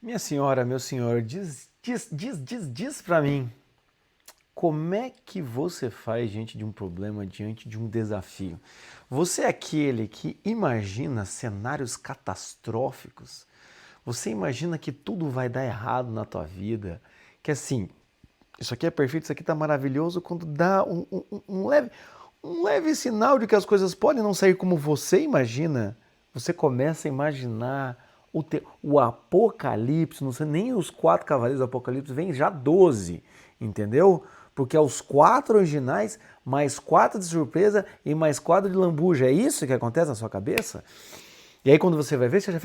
Minha senhora, meu senhor, diz pra mim, como é que você faz diante de um problema, diante de um desafio? Você é aquele que imagina cenários catastróficos? Você imagina que tudo vai dar errado na tua vida? Que assim, isso aqui é perfeito, isso aqui tá maravilhoso, quando dá um leve sinal de que as coisas podem não sair como você imagina, você começa a imaginar o apocalipse, não sei nem os quatro cavaleiros do apocalipse, vem já 12, entendeu? Porque é os quatro originais, mais quatro de surpresa e mais quatro de lambuja. É isso que acontece na sua cabeça? E aí quando você vai ver, você já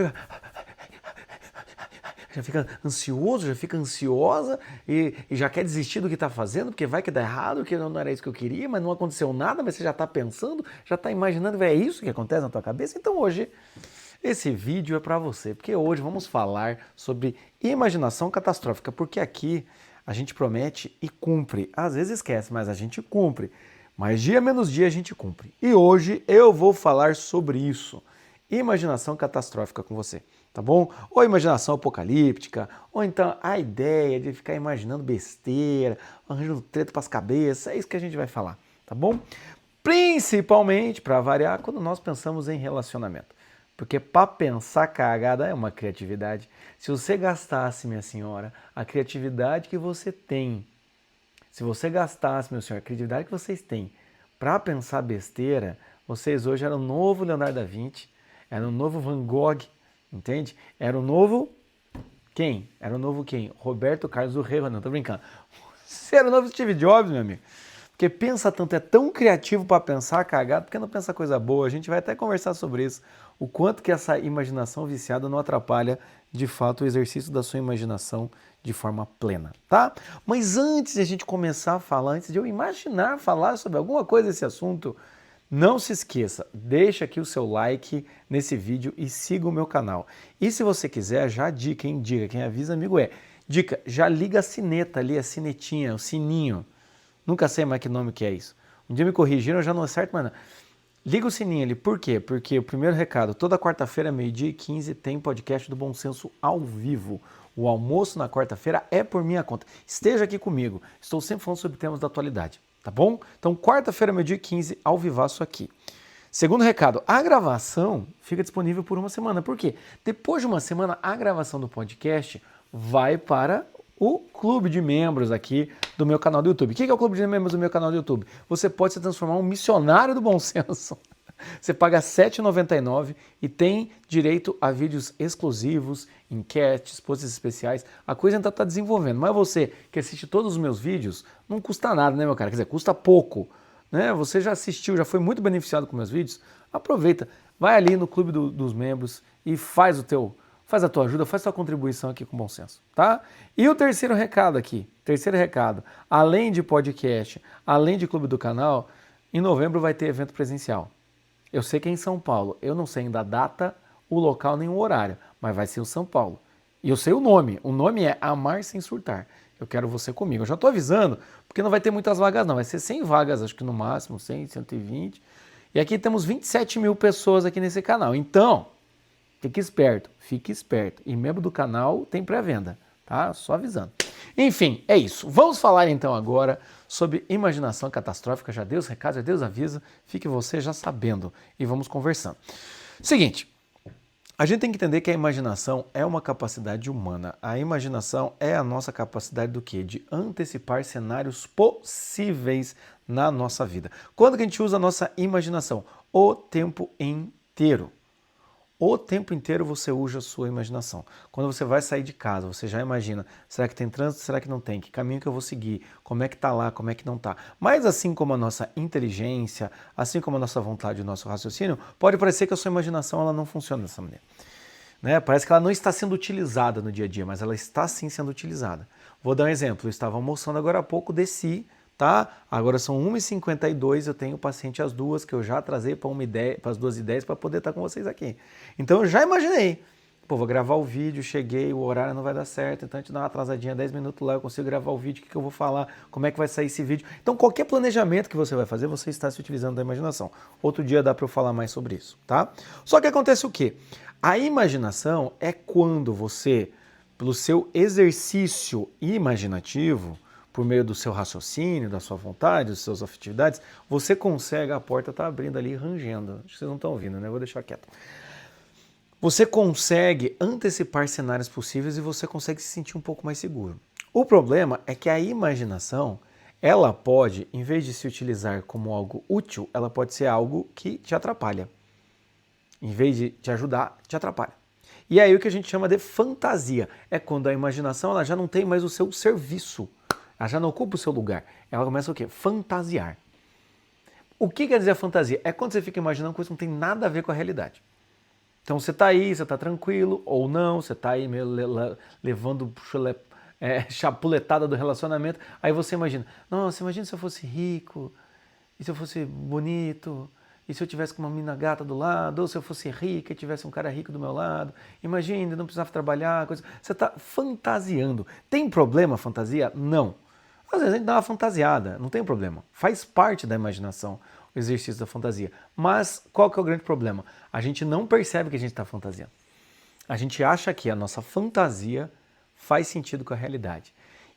fica ansioso, já fica ansiosa e já quer desistir do que está fazendo, porque vai que dá errado, que não era isso que eu queria, mas não aconteceu nada, mas você já está pensando, já está imaginando, é isso que acontece na tua cabeça? Então hoje esse vídeo é para você, porque hoje vamos falar sobre imaginação catastrófica, porque aqui a gente promete e cumpre. Às vezes esquece, mas a gente cumpre. Mais dia menos dia a gente cumpre. E hoje eu vou falar sobre isso. Imaginação catastrófica com você, tá bom? Ou imaginação apocalíptica, ou então a ideia de ficar imaginando besteira, arranjando treta para as cabeças, é isso que a gente vai falar, tá bom? Principalmente, para variar, quando nós pensamos em relacionamento. Porque para pensar cagada é uma criatividade. Se você gastasse, minha senhora, a criatividade que você tem, se você gastasse, meu senhor, a criatividade que vocês têm para pensar besteira, vocês hoje eram o novo Leonardo da Vinci, era o novo Van Gogh, entende? Era o novo quem? Era o novo quem? Roberto Carlos do Rei, não, tô brincando. Você era o novo Steve Jobs, meu amigo. Porque pensa tanto, é tão criativo para pensar cagado, porque não pensa coisa boa. A gente vai até conversar sobre isso. O quanto que essa imaginação viciada não atrapalha, de fato, o exercício da sua imaginação de forma plena, tá? Mas antes de a gente começar a falar, antes de eu imaginar falar sobre alguma coisa desse assunto, não se esqueça, deixa aqui o seu like nesse vídeo e siga o meu canal. E se você quiser, já dica, hein? Dica, quem avisa, amigo é. Dica, já liga a sineta ali, a sinetinha, o sininho. Nunca sei mais que nome que é isso. Um dia me corrigiram, eu já não acerto mais nada. Liga o sininho ali, por quê? Porque o primeiro recado, toda quarta-feira, 12h15, tem podcast do Bom Senso ao vivo. O almoço na quarta-feira é por minha conta. Esteja aqui comigo. Estou sempre falando sobre temas da atualidade, tá bom? Então, quarta-feira, 12h15, ao vivaço aqui. Segundo recado, a gravação fica disponível por uma semana. Por quê? Depois de uma semana, a gravação do podcast vai para o clube de membros aqui do meu canal do YouTube. O que é o clube de membros do meu canal do YouTube? Você pode se transformar em um missionário do bom senso. Você paga R$ 7,99 e tem direito a vídeos exclusivos, enquetes, posts especiais. A coisa ainda está desenvolvendo. Mas você que assiste todos os meus vídeos, não custa nada, né, meu cara? Quer dizer, custa pouco. Né? Você já assistiu, já foi muito beneficiado com meus vídeos? Aproveita, vai ali no clube dos membros e faz a tua ajuda, faz a tua contribuição aqui com bom senso, tá? E o terceiro recado aqui, além de podcast, além de clube do canal, em novembro vai ter evento presencial. Eu sei que é em São Paulo, eu não sei ainda a data, o local nem o horário, mas vai ser o São Paulo. E eu sei o nome é Amar Sem Surtar. Eu quero você comigo. Eu já estou avisando, porque não vai ter muitas vagas não, vai ser 100 vagas, acho que no máximo, 100, 120. E aqui temos 27 mil pessoas aqui nesse canal. Então, fique esperto. E membro do canal tem pré-venda, tá? Só avisando. Enfim, é isso. Vamos falar então agora sobre imaginação catastrófica. Já deu os recados, já deu os avisos. Fique você já sabendo e vamos conversando. Seguinte, a gente tem que entender que a imaginação é uma capacidade humana. A imaginação é a nossa capacidade do quê? De antecipar cenários possíveis na nossa vida. Quando que a gente usa a nossa imaginação? O tempo inteiro. O tempo inteiro você usa a sua imaginação. Quando você vai sair de casa, você já imagina, será que tem trânsito, será que não tem? Que caminho que eu vou seguir? Como é que tá lá, como é que não tá? Mas assim como a nossa inteligência, assim como a nossa vontade, o nosso raciocínio, pode parecer que a sua imaginação ela não funciona dessa maneira. Né? Parece que ela não está sendo utilizada no dia a dia, mas ela está sim sendo utilizada. Vou dar um exemplo, eu estava almoçando agora há pouco, desci, tá? Agora são 1h52, eu tenho paciente às 2, que eu já atrasei para as 2h10 para poder estar com vocês aqui. Então eu já imaginei. Pô, vou gravar o vídeo, cheguei, o horário não vai dar certo, então a gente dá uma atrasadinha, 10 minutos lá, eu consigo gravar o vídeo, o que eu vou falar, como é que vai sair esse vídeo. Então qualquer planejamento que você vai fazer, você está se utilizando da imaginação. Outro dia dá para eu falar mais sobre isso, tá? Só que acontece o quê? A imaginação é quando você pelo seu exercício imaginativo, por meio do seu raciocínio, da sua vontade, das suas afetividades, você consegue, a porta está abrindo ali, rangendo. Acho que vocês não estão ouvindo, né? Eu vou deixar quieto. Você consegue antecipar cenários possíveis e você consegue se sentir um pouco mais seguro. O problema é que a imaginação, ela pode, em vez de se utilizar como algo útil, ela pode ser algo que te atrapalha. Em vez de te ajudar, te atrapalha. E aí o que a gente chama de fantasia. É quando a imaginação ela já não tem mais o seu serviço. Ela já não ocupa o seu lugar. Ela começa o quê? Fantasiar. O que quer dizer a fantasia? É quando você fica imaginando coisas que não tem nada a ver com a realidade. Então você está aí, você está tranquilo, ou não, você está aí meio levando chapuletada do relacionamento, aí você imagina, nossa, imagina se eu fosse rico, e se eu fosse bonito, e se eu tivesse com uma mina gata do lado, ou se eu fosse rica e tivesse um cara rico do meu lado, imagina, não precisava trabalhar, coisa. Você está fantasiando. Tem problema a fantasia? Não. Às vezes a gente dá uma fantasiada, não tem problema. Faz parte da imaginação o exercício da fantasia. Mas qual que é o grande problema? A gente não percebe que a gente está fantasiando. A gente acha que a nossa fantasia faz sentido com a realidade.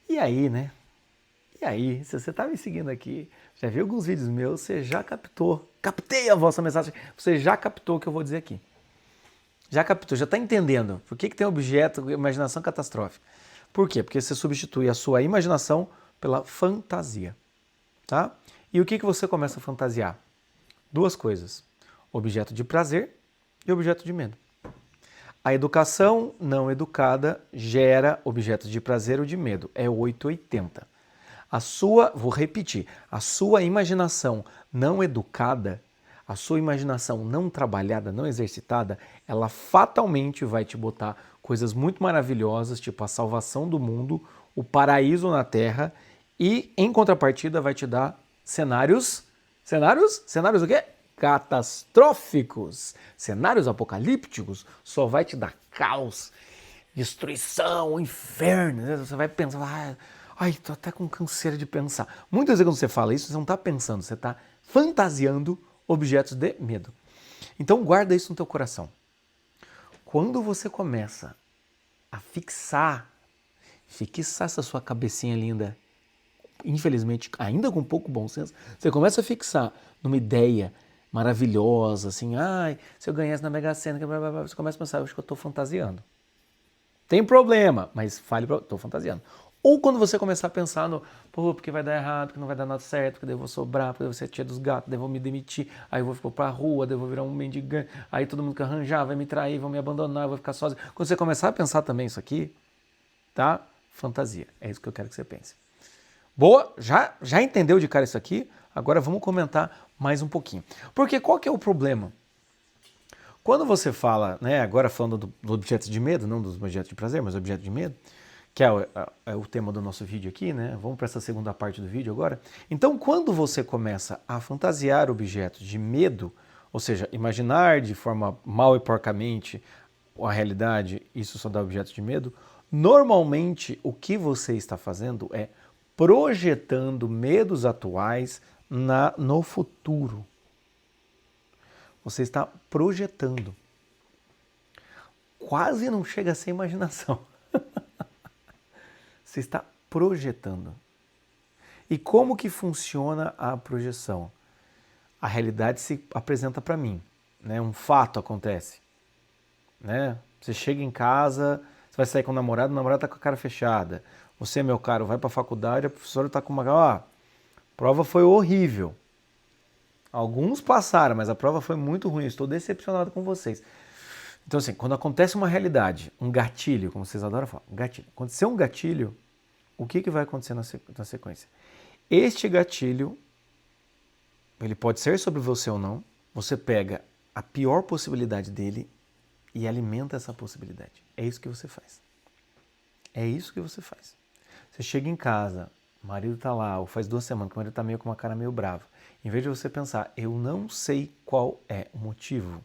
E aí, né? E aí, se você está me seguindo aqui, já viu alguns vídeos meus, você já captou, captei a vossa mensagem, você já captou o que eu vou dizer aqui. Já captou, já está entendendo por que tem objeto, imaginação catastrófica. Por quê? Porque você substitui a sua imaginação pela fantasia, tá? E o que você começa a fantasiar? Duas coisas, objeto de prazer e objeto de medo. A educação não educada gera objetos de prazer ou de medo, é 880. Vou repetir, a sua imaginação não educada, a sua imaginação não trabalhada, não exercitada, ela fatalmente vai te botar coisas muito maravilhosas, tipo a salvação do mundo, o paraíso na Terra, e em contrapartida vai te dar cenários o quê? Catastróficos, cenários apocalípticos, só vai te dar caos, destruição, inferno. Você vai pensar, ai, tô até com canseira de pensar. Muitas vezes quando você fala isso, você não está pensando, você está fantasiando objetos de medo. Então guarda isso no teu coração. Quando você começa a fixar essa sua cabecinha linda, infelizmente ainda com pouco bom senso, você começa a fixar numa ideia maravilhosa, assim, ai, se eu ganhasse na Mega Sena, você começa a pensar, eu acho que eu estou fantasiando. Tem problema, mas estou fantasiando. Ou quando você começar a pensar no, porque vai dar errado, porque não vai dar nada certo, porque daí eu vou sobrar, porque eu vou ser tia dos gatos, daí eu vou me demitir, aí eu vou ficar pra rua, daí eu vou virar um mendigante, aí todo mundo que arranjar vai me trair, vão me abandonar, eu vou ficar sozinho. Quando você começar a pensar também isso aqui, tá? Fantasia. É isso que eu quero que você pense. Boa? Já entendeu de cara isso aqui? Agora vamos comentar mais um pouquinho. Porque qual que é o problema? Quando você fala, né, agora falando do objeto de medo, não dos objetos de prazer, mas objeto de medo, que é o tema do nosso vídeo aqui, né? Vamos para essa segunda parte do vídeo agora. Então, quando você começa a fantasiar objetos de medo, ou seja, imaginar de forma mal e porcamente a realidade, isso só dá objetos de medo, normalmente o que você está fazendo é projetando medos atuais no futuro. Você está projetando. Quase não chega a ser imaginação. Você está projetando. E como que funciona a projeção? A realidade se apresenta para mim, né? Um fato acontece, né? Você chega em casa, você vai sair com o namorado está com a cara fechada. Você, meu caro, vai para a faculdade, a professora está com uma... a prova foi horrível. Alguns passaram, mas a prova foi muito ruim. Eu estou decepcionado com vocês. Então, assim, quando acontece uma realidade, um gatilho, como vocês adoram falar, um gatilho. Aconteceu um gatilho, o que vai acontecer na sequência? Este gatilho, ele pode ser sobre você ou não. Você pega a pior possibilidade dele e alimenta essa possibilidade. É isso que você faz. É isso que você faz. Você chega em casa, o marido está lá, ou faz 2 semanas que o marido está meio com uma cara meio brava. Em vez de você pensar, eu não sei qual é o motivo.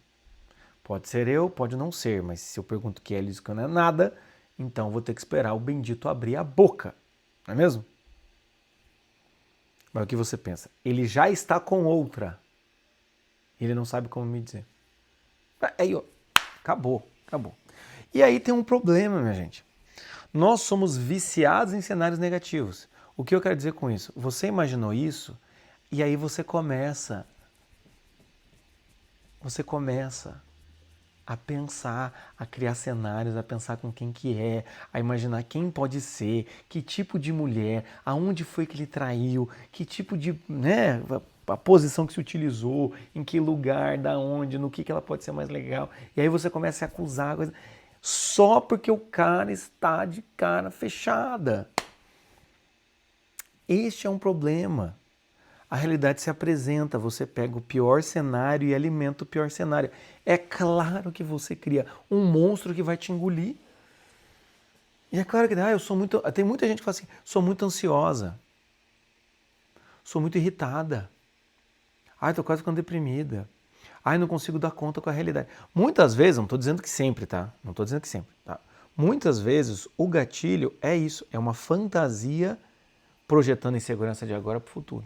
Pode ser eu, pode não ser, mas se eu pergunto o que é, ele diz que não é nada, então vou ter que esperar o bendito abrir a boca. Não é mesmo? Mas o que você pensa? Ele já está com outra. Ele não sabe como me dizer. Aí, ó, acabou. E aí tem um problema, minha gente. Nós somos viciados em cenários negativos. O que eu quero dizer com isso? Você imaginou isso e aí você começa a pensar, a criar cenários, a pensar com quem que é, a imaginar quem pode ser, que tipo de mulher, aonde foi que ele traiu, que tipo de, né, a posição que se utilizou, em que lugar, da onde, no que ela pode ser mais legal. E aí você começa a acusar coisa, só porque o cara está de cara fechada. Este é um problema. A realidade se apresenta, você pega o pior cenário e alimenta o pior cenário. É claro que você cria um monstro que vai te engolir. E é claro que eu sou muito. Tem muita gente que fala assim, sou muito ansiosa, sou muito irritada. Tô quase ficando deprimida. Não consigo dar conta com a realidade. Muitas vezes, não estou dizendo que sempre, tá? Não estou dizendo que sempre, tá? Muitas vezes o gatilho é isso, é uma fantasia projetando insegurança de agora para o futuro.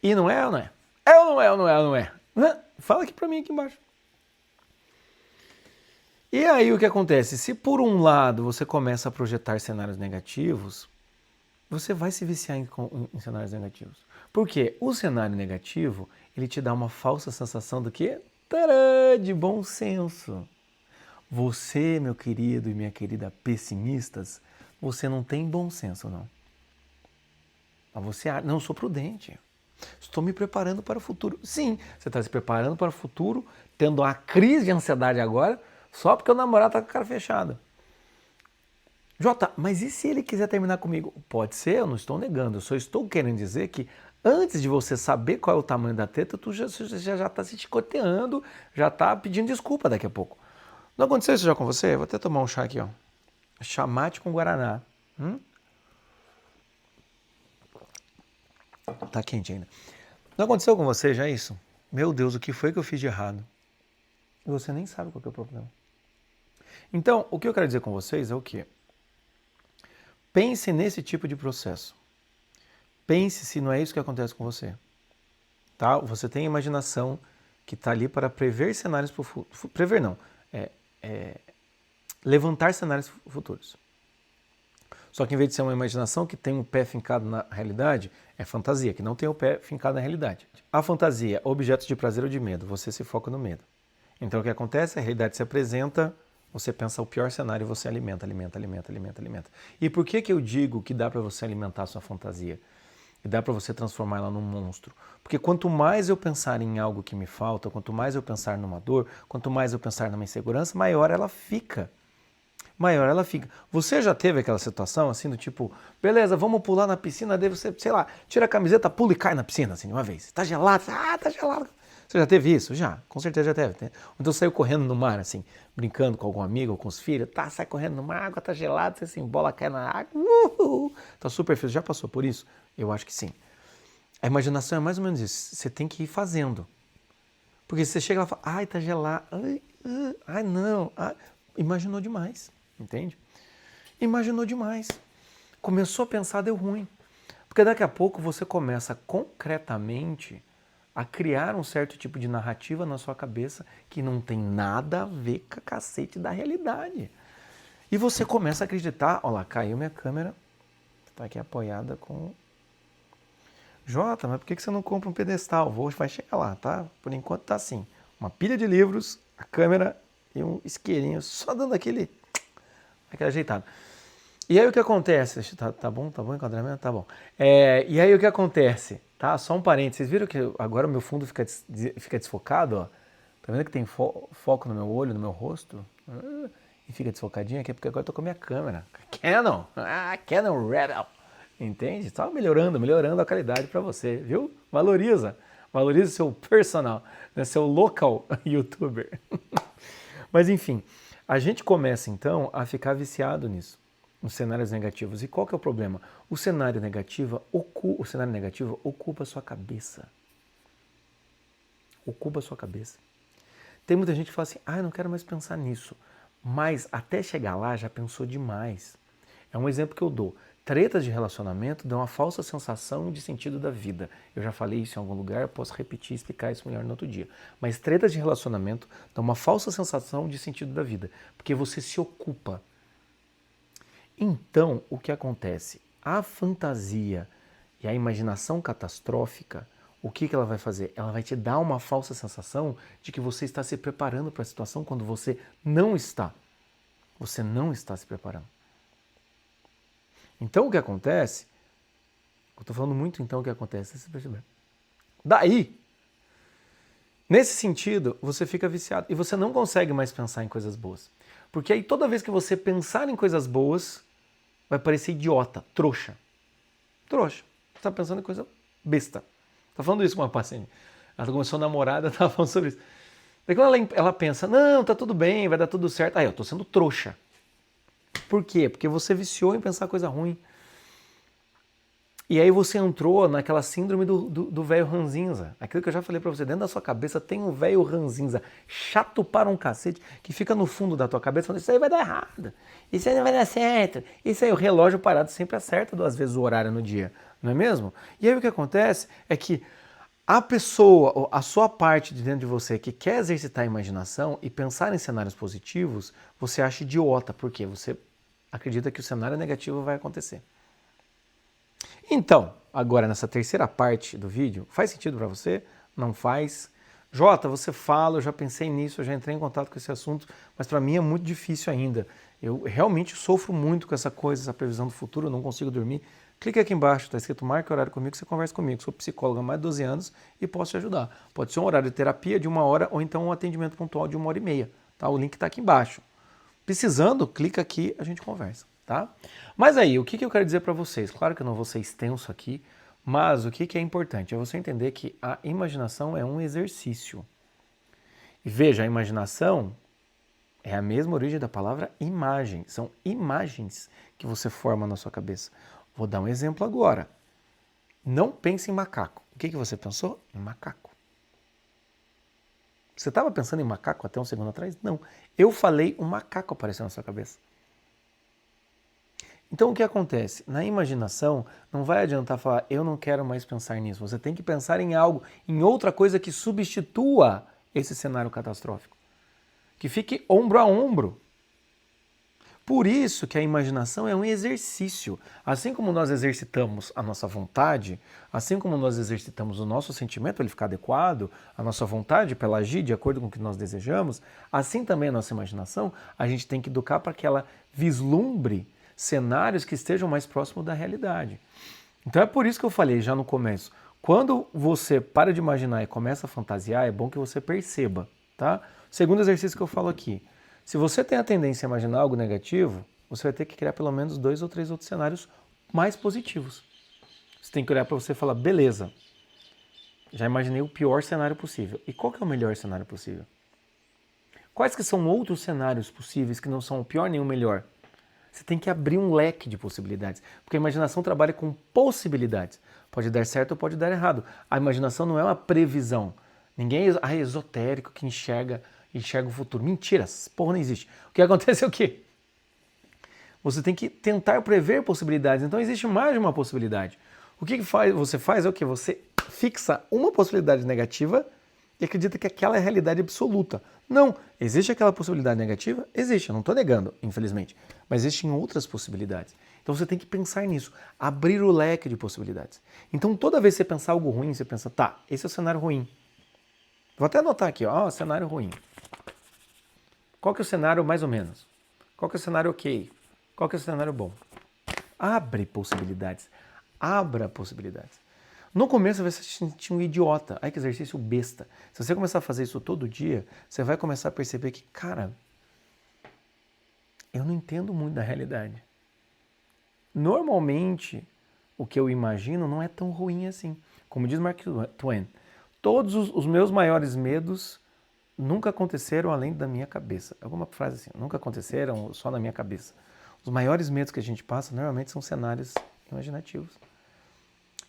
E não é ou não é? É ou não é ou não é ou não é? Fala aqui pra mim aqui embaixo. E aí o que acontece? Se por um lado você começa a projetar cenários negativos, você vai se viciar em cenários negativos. Por quê? O cenário negativo, ele te dá uma falsa sensação do quê? Tarã, de bom senso. Você, meu querido e minha querida pessimistas, você não tem bom senso, não. Mas você, não, eu sou prudente. Estou me preparando para o futuro. Sim, você está se preparando para o futuro, tendo uma crise de ansiedade agora, só porque o namorado está com a cara fechada. Jota, mas e se ele quiser terminar comigo? Pode ser, eu não estou negando, eu só estou querendo dizer que antes de você saber qual é o tamanho da treta, tu já está se chicoteando, já está pedindo desculpa daqui a pouco. Não aconteceu isso já com você? Vou até tomar um chá aqui, ó. Chá mate com guaraná. Tá quente ainda. Não aconteceu com você já isso? Meu Deus, o que foi que eu fiz de errado? E você nem sabe qual que é o problema. Então, o que eu quero dizer com vocês é o quê? Pense nesse tipo de processo. Pense se não é isso que acontece com você. Tá? Você tem a imaginação que está ali para prever cenários para o futuro. Prever não. Levantar cenários futuros. Só que em vez de ser uma imaginação que tem um pé fincado na realidade, é fantasia, que não tem o pé fincado na realidade. A fantasia, objetos de prazer ou de medo, você se foca no medo. Então o que acontece? A realidade se apresenta, você pensa o pior cenário e você alimenta. E por que eu digo que dá para você alimentar a sua fantasia? E dá para você transformar ela num monstro? Porque quanto mais eu pensar em algo que me falta, quanto mais eu pensar numa dor, quanto mais eu pensar numa insegurança, maior ela fica. Você já teve aquela situação assim do tipo, beleza, vamos pular na piscina, daí você, sei lá, tira a camiseta, pula e cai na piscina assim de uma vez. Tá gelado, tá gelado. Você já teve isso? Já, com certeza já teve. Né? Então saiu correndo no mar assim, brincando com algum amigo ou com os filhos, sai correndo no mar, a água tá gelada, você se embola, cai na água, tá super feliz. Já passou por isso? Eu acho que sim. A imaginação é mais ou menos isso, você tem que ir fazendo. Porque você chega lá e fala, tá gelado, não, imaginou demais. Entende? Imaginou demais. Começou a pensar, deu ruim. Porque daqui a pouco você começa concretamente a criar um certo tipo de narrativa na sua cabeça que não tem nada a ver com a cacete da realidade. E você começa a acreditar, olha lá, caiu minha câmera, está aqui apoiada com... Jota, mas por que você não compra um pedestal? Vai chegar lá, tá? Por enquanto tá assim. Uma pilha de livros, a câmera e um isqueirinho, só dando aquele ajeitado. E aí o que acontece? Tá bom o enquadramento? Tá bom. E aí o que acontece? Tá? Só um parênteses. Vocês viram que agora o meu fundo fica desfocado? Ó? Tá vendo que tem foco no meu olho, no meu rosto? E fica desfocadinho aqui, porque agora eu tô com a minha câmera. Canon! Canon Rebel! Entende? Só melhorando a qualidade para você, viu? Valoriza o seu personal, né? Seu local youtuber. Mas enfim... A gente começa, então, a ficar viciado nisso, nos cenários negativos. E qual que é o problema? O cenário negativo ocupa a sua cabeça. Ocupa a sua cabeça. Tem muita gente que fala assim, eu não quero mais pensar nisso. Mas até chegar lá já pensou demais. É um exemplo que eu dou. Tretas de relacionamento dão uma falsa sensação de sentido da vida. Eu já falei isso em algum lugar, posso repetir e explicar isso melhor no outro dia. Mas tretas de relacionamento dão uma falsa sensação de sentido da vida, porque você se ocupa. Então, o que acontece? A fantasia e a imaginação catastrófica, o que ela vai fazer? Ela vai te dar uma falsa sensação de que você está se preparando para a situação quando você não está. Você não está se preparando. Então o que acontece, eu estou falando muito então o que acontece, você percebeu? Daí, nesse sentido, você fica viciado e você não consegue mais pensar em coisas boas. Porque aí toda vez que você pensar em coisas boas, vai parecer idiota, trouxa. Trouxa. Você está pensando em coisa besta. Está falando isso com uma paciente. Ela começou a namorar, estava falando sobre isso. Daí quando ela pensa, não, tá tudo bem, vai dar tudo certo. Aí eu estou sendo trouxa. Por quê? Porque você viciou em pensar coisa ruim. E aí você entrou naquela síndrome do velho ranzinza. Aquilo que eu já falei pra você, dentro da sua cabeça tem um velho ranzinza, chato para um cacete, que fica no fundo da tua cabeça falando, isso aí vai dar errado, isso aí não vai dar certo, isso aí o relógio parado sempre acerta 2 vezes o horário no dia, não é mesmo? E aí o que acontece é que a pessoa, a sua parte de dentro de você que quer exercitar a imaginação e pensar em cenários positivos, você acha idiota, porque você acredita que o cenário negativo vai acontecer. Então, agora nessa terceira parte do vídeo, faz sentido para você? Não faz? Jota, você fala, eu já pensei nisso, eu já entrei em contato com esse assunto, mas para mim é muito difícil ainda. Eu realmente sofro muito com essa coisa, essa previsão do futuro, eu não consigo dormir. Clique aqui embaixo, está escrito marque horário comigo, você conversa comigo. Sou psicólogo há mais de 12 anos e posso te ajudar. Pode ser um horário de terapia de 1 hora ou então um atendimento pontual de 1h30. Tá? O link está aqui embaixo. Precisando, clica aqui, a gente conversa. Tá? Mas aí, o que eu quero dizer para vocês? Claro que eu não vou ser extenso aqui, mas o que é importante? É você entender que a imaginação é um exercício. E veja, a imaginação é a mesma origem da palavra imagem. São imagens que você forma na sua cabeça. Vou dar um exemplo agora. Não pense em macaco. O que você pensou? Em macaco. Você estava pensando em macaco até um segundo atrás? Não. Eu falei, um macaco apareceu na sua cabeça. Então o que acontece? Na imaginação não vai adiantar falar eu não quero mais pensar nisso. Você tem que pensar em algo, em outra coisa que substitua esse cenário catastrófico. Que fique ombro a ombro. Por isso que a imaginação é um exercício. Assim como nós exercitamos a nossa vontade, assim como nós exercitamos o nosso sentimento para ele ficar adequado, a nossa vontade para ela agir de acordo com o que nós desejamos, assim também a nossa imaginação, a gente tem que educar para que ela vislumbre cenários que estejam mais próximos da realidade. Então é por isso que eu falei já no começo, quando você para de imaginar e começa a fantasiar, é bom que você perceba, tá? Segundo exercício que eu falo aqui, se você tem a tendência a imaginar algo negativo, você vai ter que criar pelo menos 2 ou 3 outros cenários mais positivos. Você tem que olhar para você e falar, beleza, já imaginei o pior cenário possível. E qual que é o melhor cenário possível? Quais que são outros cenários possíveis que não são o pior nem o melhor? Você tem que abrir um leque de possibilidades, porque a imaginação trabalha com possibilidades. Pode dar certo ou pode dar errado. A imaginação não é uma previsão. Ninguém é esotérico que enxerga o futuro. Mentira, porra não existe. O que acontece é o quê? Você tem que tentar prever possibilidades. Então existe mais de uma possibilidade. O que você faz é o quê? Você fixa uma possibilidade negativa e acredita que aquela é a realidade absoluta. Não, existe aquela possibilidade negativa? Existe, eu não estou negando, infelizmente. Mas existem outras possibilidades. Então você tem que pensar nisso, abrir o leque de possibilidades. Então toda vez que você pensar algo ruim, você pensa, tá, esse é o cenário ruim. Vou até anotar aqui, ó, cenário ruim. Qual que é o cenário mais ou menos? Qual que é o cenário ok? Qual que é o cenário bom? Abre possibilidades. Abra possibilidades. No começo você vai se sentir um idiota. Ai, que exercício besta. Se você começar a fazer isso todo dia, você vai começar a perceber que, cara, eu não entendo muito da realidade. Normalmente, o que eu imagino não é tão ruim assim. Como diz Mark Twain, todos os meus maiores medos nunca aconteceram além da minha cabeça. Alguma frase assim, nunca aconteceram só na minha cabeça. Os maiores medos que a gente passa normalmente são cenários imaginativos.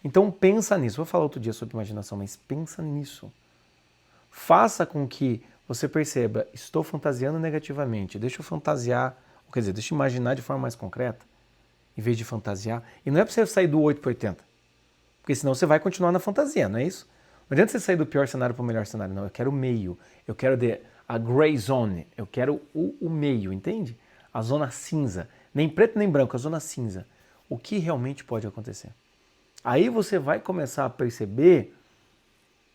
Então pensa nisso. Vou falar outro dia sobre imaginação, mas pensa nisso. Faça com que você perceba, estou fantasiando negativamente, deixa eu fantasiar, quer dizer, deixa eu imaginar de forma mais concreta. em vez de fantasiar. E não é para você sair do 8 para 80, porque senão você vai continuar na fantasia, não é isso? Não adianta você sair do pior cenário para o melhor cenário, não. Eu quero o meio, eu quero a gray zone, eu quero o meio, entende? A zona cinza, nem preto nem branco, a zona cinza. O que realmente pode acontecer? Aí você vai começar a perceber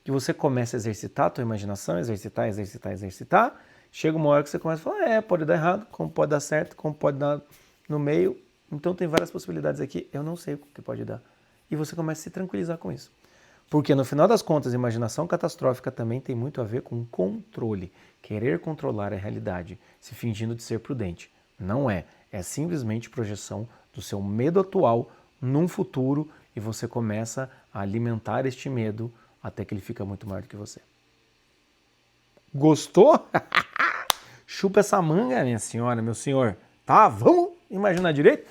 que você começa a exercitar a tua imaginação, exercitar. Chega uma hora que você começa a falar, pode dar errado, como pode dar certo, como pode dar no meio. Então tem várias possibilidades aqui, eu não sei o que pode dar. E você começa a se tranquilizar com isso. Porque no final das contas, imaginação catastrófica também tem muito a ver com controle. Querer controlar a realidade, se fingindo de ser prudente. Não é. É simplesmente projeção do seu medo atual num futuro e você começa a alimentar este medo até que ele fica muito maior do que você. Gostou? Chupa essa manga, minha senhora, meu senhor. Tá? Vamos imaginar direito?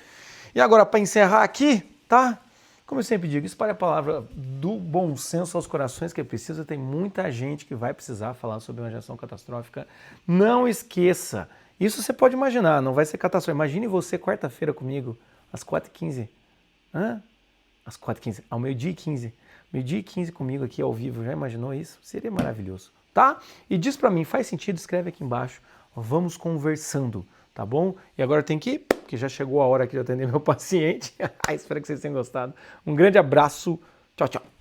E agora, para encerrar aqui, tá? Como eu sempre digo, espalhe a palavra do bom senso aos corações que é preciso. Tem muita gente que vai precisar falar sobre imaginação catastrófica. Não esqueça. Isso você pode imaginar, não vai ser catastrófico. Imagine você quarta-feira comigo, às 4h15. Às 4h15, ao meio-dia e 15. Meio-dia e 15 comigo aqui ao vivo. Já imaginou isso? Seria maravilhoso, tá? E diz pra mim, faz sentido? Escreve aqui embaixo. Vamos conversando, tá bom? E agora eu tenho que ir, porque já chegou a hora aqui de atender meu paciente. Espero que vocês tenham gostado. Um grande abraço. Tchau, tchau.